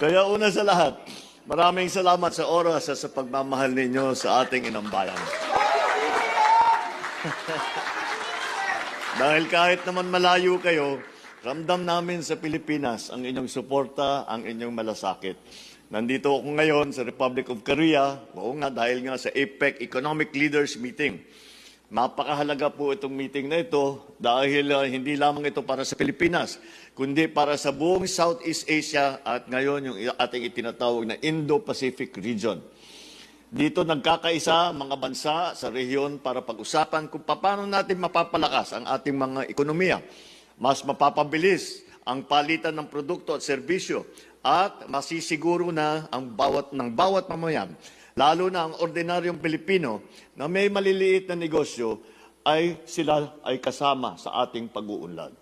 Kaya una sa lahat, maraming salamat sa oras at sa pagmamahal ninyo sa ating inang bayan. Dahil kahit naman malayo kayo, ramdam namin sa Pilipinas ang inyong suporta, ang inyong malasakit. Nandito ako ngayon sa Republic of Korea, dahil nga sa APEC Economic Leaders Meeting. Mapakahalaga po itong meeting na ito dahil hindi lamang ito para sa Pilipinas, kundi para sa buong Southeast Asia at ngayon yung ating itinatawag na Indo-Pacific region. Dito nagkakaisa mga bansa sa rehiyon para pag-usapan kung paano natin mapapalakas ang ating mga ekonomiya. Mas mapapabilis ang palitan ng produkto at serbisyo at masisiguro na ang bawat mamayan, lalo na ang ordinaryong Pilipino na may maliliit na negosyo, ay sila ay kasama sa ating pag-uunlad.